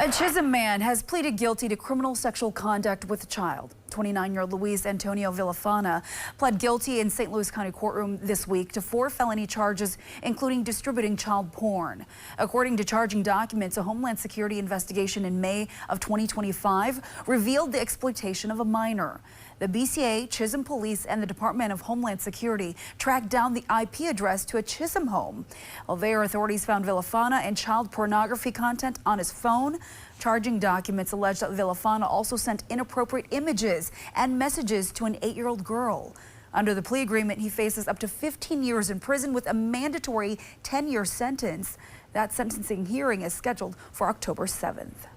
A Chisholm man has pleaded guilty to criminal sexual conduct with a child. 29-year-old Luis Antonio Villafana pled guilty in St. Louis County courtroom this week to 4 felony charges, including distributing child porn. According to charging documents, a Homeland Security investigation in May of 2025 revealed the exploitation of a minor. The BCA, Chisholm Police, and the Department of Homeland Security tracked down the IP address to a Chisholm home. Well, there, authorities found Villafana and child pornography content on his phone. Charging documents allege that Villafana also sent inappropriate images and messages to an 8-year-old girl. Under the plea agreement, he faces up to 15 years in prison with a mandatory 10-year sentence. That sentencing hearing is scheduled for October 7th.